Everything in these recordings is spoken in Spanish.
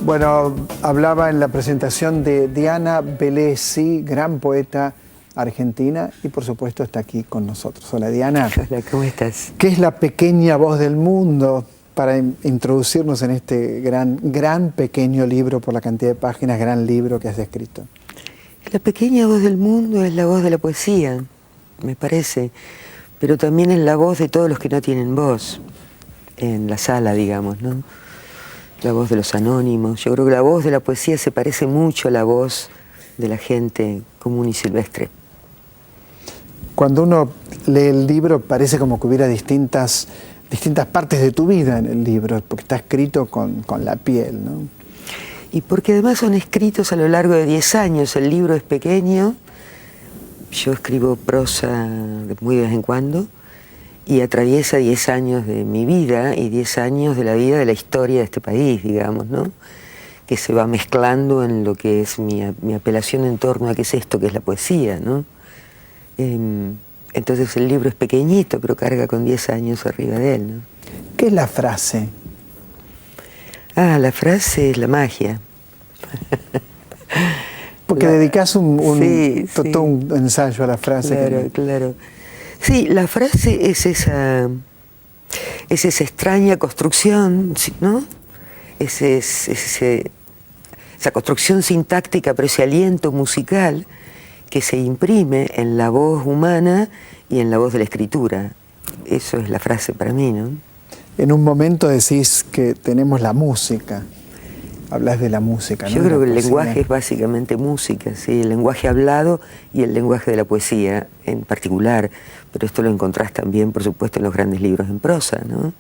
Bueno, hablaba en la presentación de Diana Bellesi, gran poeta argentina, y por supuesto está aquí con nosotros. Hola Diana. Hola, ¿cómo estás? ¿Qué es la pequeña voz del mundo? Para introducirnos en este gran pequeño libro, por la cantidad de páginas, gran libro que has escrito. La pequeña voz del mundo es la voz de la poesía, me parece, pero también es la voz de todos los que no tienen voz en la sala, digamos, ¿no? La voz de los anónimos. Yo creo que la voz de la poesía se parece mucho a la voz de la gente común y silvestre. Cuando uno lee el libro parece como que hubiera distintas partes de tu vida en el libro, porque está escrito con la piel, ¿no? Y porque además son escritos a lo largo de 10 años. El libro es pequeño, yo escribo prosa muy de vez en cuando, y atraviesa 10 años de mi vida y 10 años de la vida de la historia de este país, digamos, ¿no? Que se va mezclando en lo que es mi apelación en torno a qué es esto, que es la poesía, ¿no? Entonces el libro es pequeñito, pero carga con 10 años arriba de él, ¿no? ¿Qué es la frase? Ah, la frase es la magia. Porque dedicás todo un sí. ensayo a la frase. Claro, claro. Sí, la frase es esa extraña construcción, ¿no? Esa construcción sintáctica, pero ese aliento musical que se imprime en la voz humana y en la voz de la escritura. Eso es la frase para mí, ¿no? En un momento decís que tenemos la música. Hablas de la música, ¿no? Yo creo que el poesía. lenguaje es básicamente música, ¿sí? El lenguaje hablado y el lenguaje de la poesía en particular. Pero esto lo encontrás también, por supuesto, en los grandes libros en prosa, ¿no?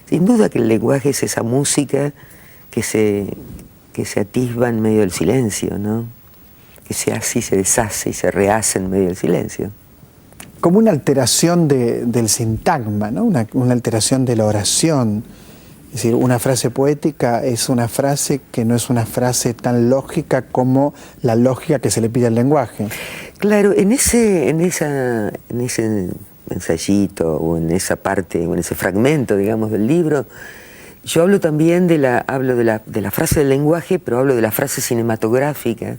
Sin duda que el lenguaje es esa música que se atisba en medio del silencio, ¿no? Que se hace y se deshace y se rehace en medio del silencio. Como una alteración del sintagma, ¿no? Una alteración de la oración. Es decir, una frase poética es una frase que no es una frase tan lógica como la lógica que se le pide al lenguaje. Claro, en ese ensayito o en esa parte o en ese fragmento, digamos, del libro, yo hablo también de la frase del lenguaje, pero hablo de la frase cinematográfica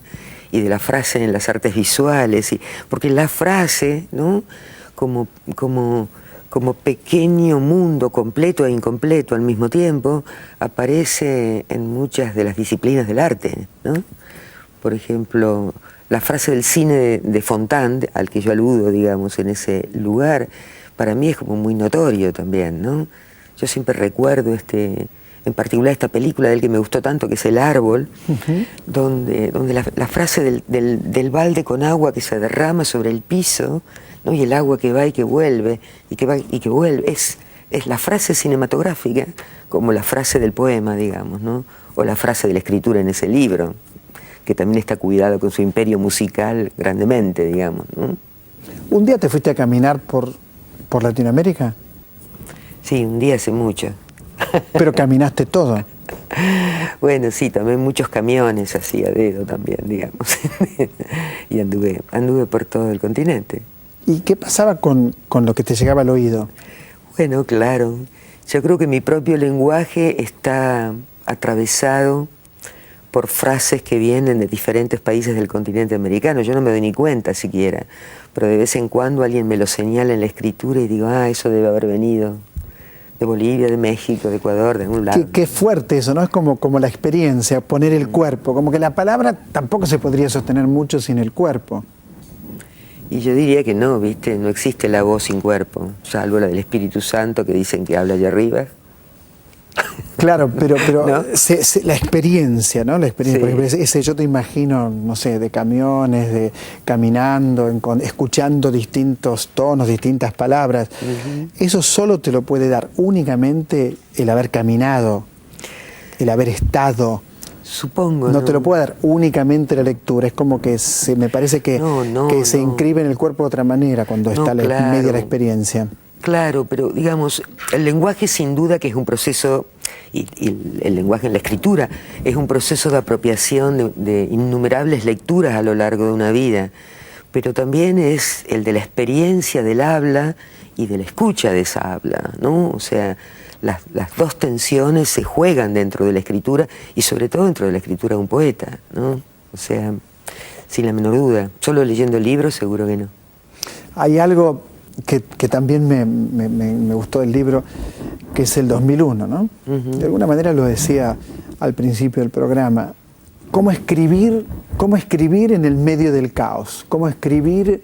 y de la frase en las artes visuales, porque la frase, ¿no? como pequeño mundo completo e incompleto al mismo tiempo, aparece en muchas de las disciplinas del arte, ¿no? Por ejemplo, la frase del cine de Fontane, al que yo aludo, digamos, en ese lugar, para mí es como muy notorio también, ¿no? Yo siempre recuerdo en particular esta película de él que me gustó tanto, que es El Árbol, donde la frase del balde con agua que se derrama sobre el piso, ¿no? Y el agua que va y que vuelve, y que va y que vuelve, es la frase cinematográfica como la frase del poema, digamos, ¿no? O la frase de la escritura en ese libro, que también está cuidado con su imperio musical grandemente, digamos, ¿no? ¿Un día te fuiste a caminar por Latinoamérica? Sí, un día hace mucho. Pero caminaste todo. Bueno, sí, tomé muchos camiones así a dedo también, digamos. Y anduve por todo el continente. ¿Y qué pasaba con lo que te llegaba al oído? Bueno, claro. Yo creo que mi propio lenguaje está atravesado por frases que vienen de diferentes países del continente americano. Yo no me doy ni cuenta siquiera, pero de vez en cuando alguien me lo señala en la escritura y digo, ah, eso debe haber venido de Bolivia, de México, de Ecuador, de algún lado. Qué fuerte eso, ¿no? Es como la experiencia, poner el cuerpo. Como que la palabra tampoco se podría sostener mucho sin el cuerpo. Y yo diría que no, ¿viste? No existe la voz sin cuerpo, salvo la del Espíritu Santo que dicen que habla allá arriba. Claro, pero ¿no? La experiencia, ¿no? La experiencia, Sí. por ejemplo, yo te imagino, no sé, de camiones, de caminando, escuchando distintos tonos, distintas palabras. Eso solo te lo puede dar únicamente el haber caminado, el haber estado. Supongo. No te lo puede dar únicamente la lectura. Es como que me parece que se inscribe en el cuerpo de otra manera cuando está en medio de la experiencia. Claro, pero digamos, el lenguaje sin duda que es un proceso, y el lenguaje en la escritura, es un proceso de apropiación de innumerables lecturas a lo largo de una vida, pero también es el de la experiencia del habla y de la escucha de esa habla, ¿no? O sea, las dos tensiones se juegan dentro de la escritura y sobre todo dentro de la escritura de un poeta, ¿no? O sea, sin la menor duda. Solo leyendo el libro seguro que no. Hay algo que también me gustó del libro, que es el 2001, ¿no? De alguna manera lo decía al principio del programa. ¿Cómo escribir en el medio del caos? ¿Cómo escribir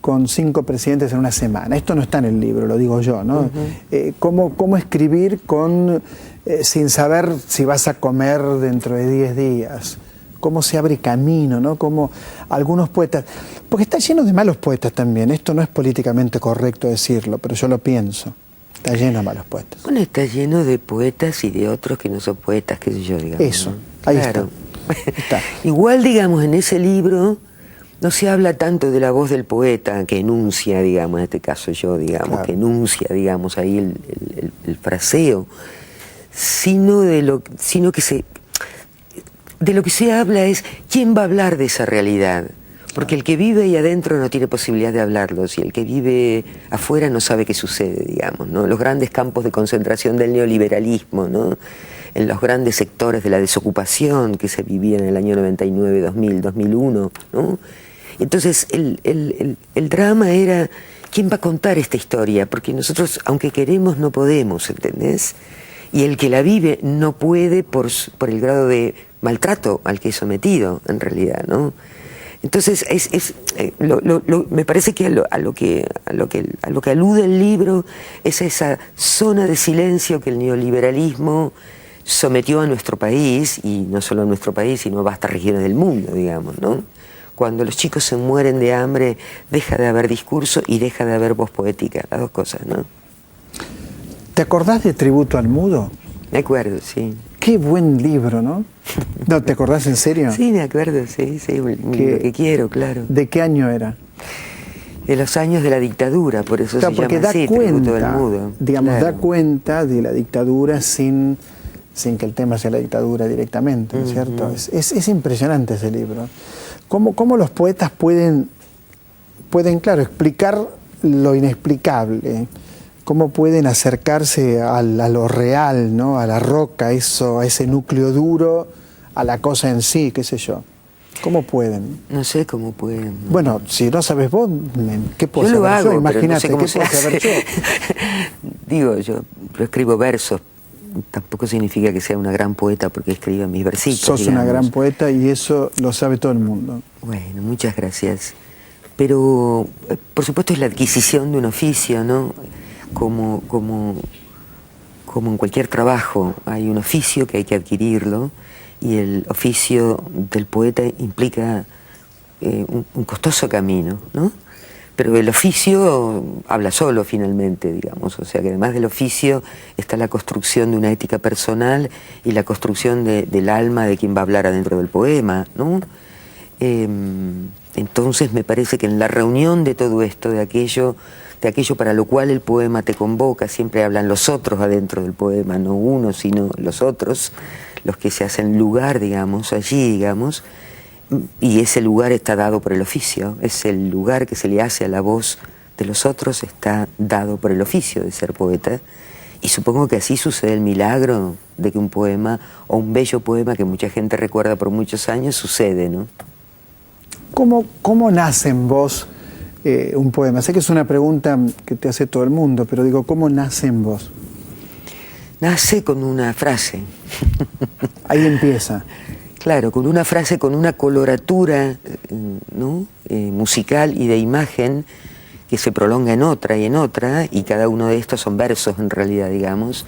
con 5 presidentes en una semana? Esto no está en el libro, lo digo yo, ¿no? ¿Cómo escribir sin saber si vas a comer dentro de 10 días? ¿Cómo se abre camino, ¿no? Como algunos poetas, porque está lleno de malos poetas también, esto no es políticamente correcto decirlo, pero yo lo pienso, está lleno de malos poetas. Bueno, está lleno de poetas y de otros que no son poetas, qué sé yo, digamos. Eso, ¿no? ahí claro. está. Igual, digamos, en ese libro no se habla tanto de la voz del poeta que enuncia, digamos, en este caso yo, digamos, claro, que enuncia, digamos, ahí el fraseo, sino de lo que se habla es quién va a hablar de esa realidad. Porque el que vive ahí adentro no tiene posibilidad de hablarlo, y el que vive afuera no sabe qué sucede, digamos, ¿no? Los grandes campos de concentración del neoliberalismo, ¿no? En los grandes sectores de la desocupación que se vivían en el año 99, 2000, 2001, ¿no? Entonces el drama era quién va a contar esta historia, porque nosotros, aunque queremos, no podemos, ¿entendés? Y el que la vive no puede por el grado de maltrato al que es sometido, en realidad, ¿no? Entonces me parece que a lo que alude el libro es esa zona de silencio que el neoliberalismo sometió a nuestro país, y no solo a nuestro país, sino a vastas regiones del mundo, digamos, ¿no? Cuando los chicos se mueren de hambre, deja de haber discurso y deja de haber voz poética, las dos cosas, ¿no? ¿Te acordás de Tributo al Mudo? Me acuerdo, sí. Qué buen libro, ¿no? ¿No te acordás en serio? Sí, me acuerdo, sí, lo que quiero, claro. ¿De qué año era? De los años de la dictadura, por eso claro, se llama así, Tributo del Mudo. Digamos, claro, da cuenta de la dictadura sin que el tema sea la dictadura directamente, ¿no es cierto? Es impresionante ese libro. ¿Cómo los poetas pueden, claro, explicar lo inexplicable? ¿Cómo pueden acercarse a lo real, ¿no? A la roca, a ese núcleo duro, a la cosa en sí, qué sé yo? ¿Cómo pueden? No sé cómo pueden. Bueno, si no sabes vos, ¿qué puedo yo saber lo hago, yo? Imagínate, no sé ¿qué puedo saber yo? Digo, yo escribo versos. Tampoco significa que sea una gran poeta porque escribo mis versitos. Sos digamos. una gran poeta y eso lo sabe todo el mundo. Bueno, muchas gracias. Pero, por supuesto, es la adquisición de un oficio, ¿no? Como en cualquier trabajo, hay un oficio que hay que adquirirlo, y el oficio del poeta implica un costoso camino, ¿no? Pero el oficio habla solo finalmente, digamos, o sea que además del oficio está la construcción de una ética personal y la construcción del alma de quien va a hablar adentro del poema, ¿no? Entonces me parece que en la reunión de todo esto, de aquello para lo cual el poema te convoca, siempre hablan los otros adentro del poema, no uno, sino los otros, los que se hacen lugar, digamos, allí, digamos, y ese lugar está dado por el oficio, es el lugar que se le hace a la voz de los otros, está dado por el oficio de ser poeta, y supongo que así sucede el milagro de que un poema, o un bello poema que mucha gente recuerda por muchos años, sucede, ¿no? ¿Cómo nace en vos un poema? Sé que es una pregunta que te hace todo el mundo, pero digo, ¿cómo nace en vos? Nace con una frase. Ahí empieza. Claro, con una frase, con una coloratura, ¿no? Musical y de imagen que se prolonga en otra, y cada uno de estos son versos en realidad, digamos,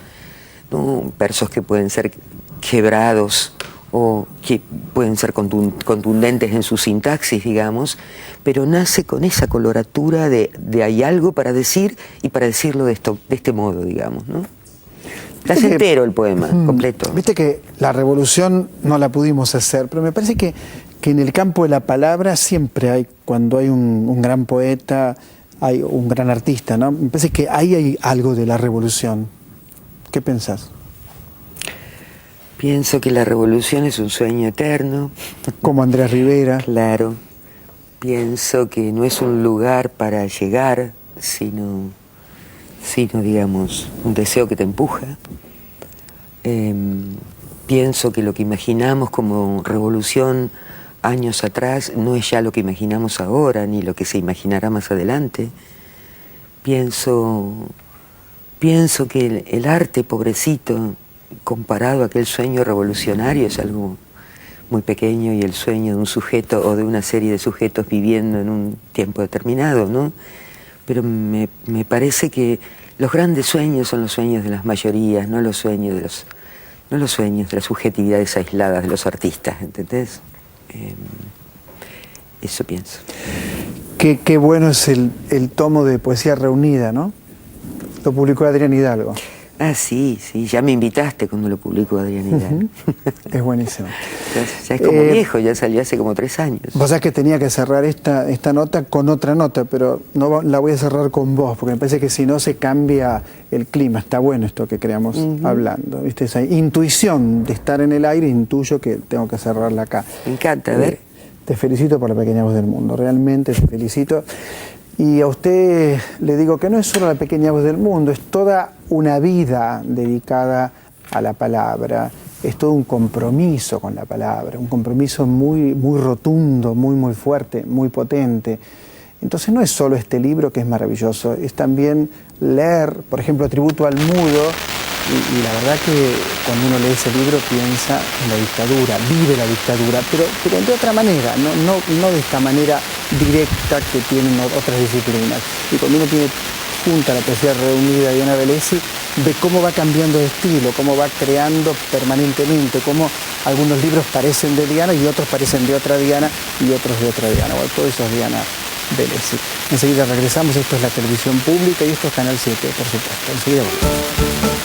¿no? Versos que pueden ser quebrados o que pueden ser contundentes en su sintaxis, digamos, pero nace con esa coloratura de hay algo para decir y para decirlo de este modo, digamos, ¿no? Está entero el poema, completo. Viste que la revolución no la pudimos hacer, pero me parece que en el campo de la palabra siempre hay, cuando hay un gran poeta, hay un gran artista, ¿no? Me parece que ahí hay algo de la revolución. ¿Qué pensás? Pienso que la revolución es un sueño eterno. Como Andrés Rivera. Claro. Pienso que no es un lugar para llegar, sino sino, digamos, un deseo que te empuja. Pienso que lo que imaginamos como revolución años atrás no es ya lo que imaginamos ahora, ni lo que se imaginará más adelante. Pienso que el arte, pobrecito, comparado a aquel sueño revolucionario, es algo muy pequeño, y el sueño de un sujeto o de una serie de sujetos viviendo en un tiempo determinado, ¿no? Pero me parece que los grandes sueños son los sueños de las mayorías, no los sueños de las subjetividades aisladas de los artistas, ¿entendés? Eso pienso. Qué bueno es el tomo de Poesía Reunida, ¿no? Lo publicó Adrián Hidalgo. Ah, sí, ya me invitaste cuando lo publicó Adrián Hidalgo. Es buenísimo. Ya es como viejo, ya salió hace como 3 años. Vos sabés que tenía que cerrar esta nota con otra nota, pero no la voy a cerrar con vos, porque me parece que si no se cambia el clima. Está bueno esto que creamos hablando, ¿viste? Esa intuición de estar en el aire, intuyo que tengo que cerrarla acá. Me encanta, a ver. Te felicito por La pequeña voz del mundo, realmente te felicito. Y a usted le digo que no es solo La pequeña voz del mundo, es toda una vida dedicada a la palabra, es todo un compromiso con la palabra, un compromiso muy, muy rotundo, muy fuerte, muy potente. Entonces no es solo este libro que es maravilloso, es también leer, por ejemplo, Tributo al Mudo, y la verdad que cuando uno lee ese libro piensa en la dictadura, vive la dictadura, pero de otra manera, no de esta manera directa que tienen otras disciplinas. Y cuando uno tiene junta la poesía reunida de Diana Velesi, ve cómo va cambiando de estilo, cómo va creando permanentemente, cómo algunos libros parecen de Diana y otros parecen de otra Diana y otros de otra Diana. Bueno, todo eso es Diana Velesi. Enseguida regresamos, esto es la televisión pública y esto es Canal 7, por supuesto. Enseguida volvemos.